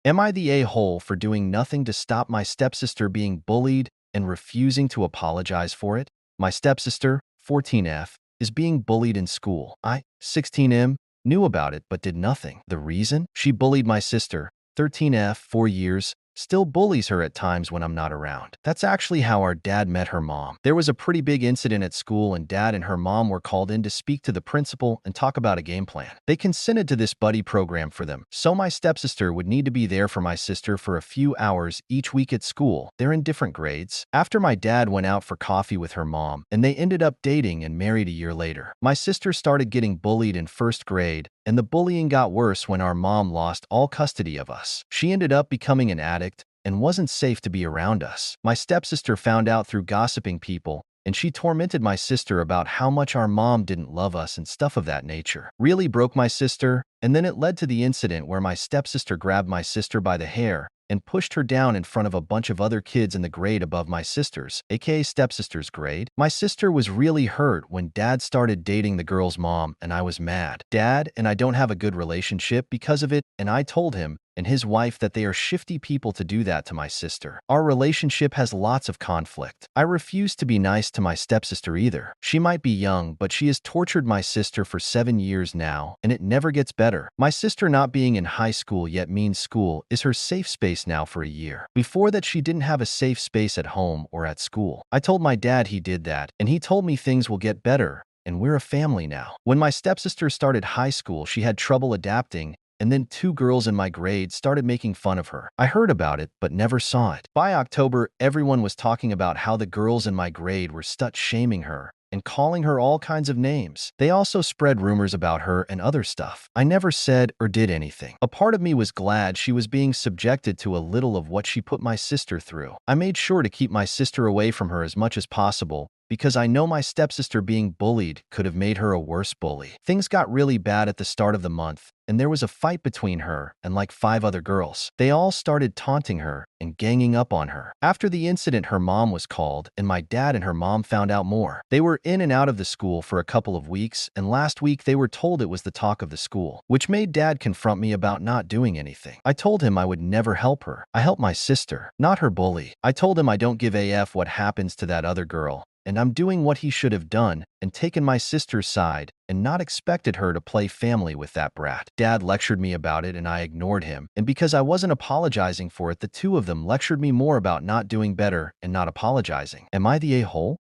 Am I the a-hole for doing nothing to stop my stepsister being bullied and refusing to apologize for it? My stepsister, 14F, is being bullied in school. I, 16M, knew about it but did nothing. The reason? She bullied my sister, 13F, 4 years, still bullies her at times when I'm not around. That's actually how our dad met her mom. There was a pretty big incident at school and dad and her mom were called in to speak to the principal and talk about a game plan. They consented to this buddy program for them, so my stepsister would need to be there for my sister for a few hours each week at school. They're in different grades. After my dad went out for coffee with her mom, and they ended up dating and married a year later. My sister started getting bullied in first grade, and the bullying got worse when our mom lost all custody of us. She ended up becoming an addict and wasn't safe to be around us. My stepsister found out through gossiping people, and she tormented my sister about how much our mom didn't love us and stuff of that nature. Really broke my sister, and then it led to the incident where my stepsister grabbed my sister by the hair and pushed her down in front of a bunch of other kids in the grade above my sister's, aka stepsister's grade. My sister was really hurt when dad started dating the girl's mom, and I was mad. Dad and I don't have a good relationship because of it, and I told him and his wife that they are shifty people to do that to my sister. Our relationship has lots of conflict. I refuse to be nice to my stepsister either. She might be young, but she has tortured my sister for 7 years now, and it never gets better. My sister not being in high school yet means school is her safe space now for a year. Before that, she didn't have a safe space at home or at school. I told my dad he did that, and he told me things will get better, and we're a family now. When my stepsister started high school, she had trouble adapting, and then 2 girls in my grade started making fun of her. I heard about it, but never saw it. By October, everyone was talking about how the girls in my grade were shaming her and calling her all kinds of names. They also spread rumors about her and other stuff. I never said or did anything. A part of me was glad she was being subjected to a little of what she put my sister through. I made sure to keep my sister away from her as much as possible, because I know my stepsister being bullied could have made her a worse bully. Things got really bad at the start of the month, and there was a fight between her and like 5 other girls. They all started taunting her and ganging up on her. After the incident, her mom was called, and my dad and her mom found out more. They were in and out of the school for a couple of weeks, and last week they were told it was the talk of the school, which made dad confront me about not doing anything. I told him I would never help her. I help my sister, not her bully. I told him I don't give a f what happens to that other girl, and I'm doing what he should have done and taken my sister's side and not expected her to play family with that brat. Dad lectured me about it and I ignored him, and because I wasn't apologizing for it, the two of them lectured me more about not doing better and not apologizing. Am I the a-hole?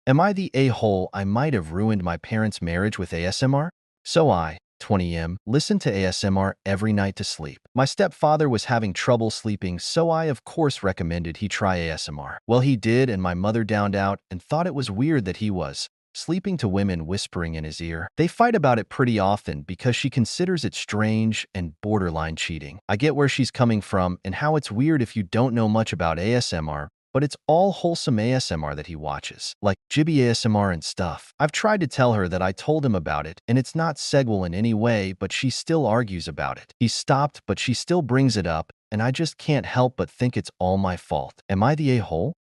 Am I the a-hole I might have ruined my parents' marriage with ASMR? So I, 20M, listened to ASMR every night to sleep. My stepfather was having trouble sleeping, so I of course recommended he try ASMR. Well, he did, and my mother downed out and thought it was weird that he was sleeping to women whispering in his ear. They fight about it pretty often because she considers it strange and borderline cheating. I get where she's coming from and how it's weird if you don't know much about ASMR, but it's all wholesome ASMR that he watches, like Jibby ASMR and stuff. I've tried to tell her that I told him about it, and it's not sexual in any way, but she still argues about it. He stopped, but she still brings it up, and I just can't help but think it's all my fault. Am I the a-hole?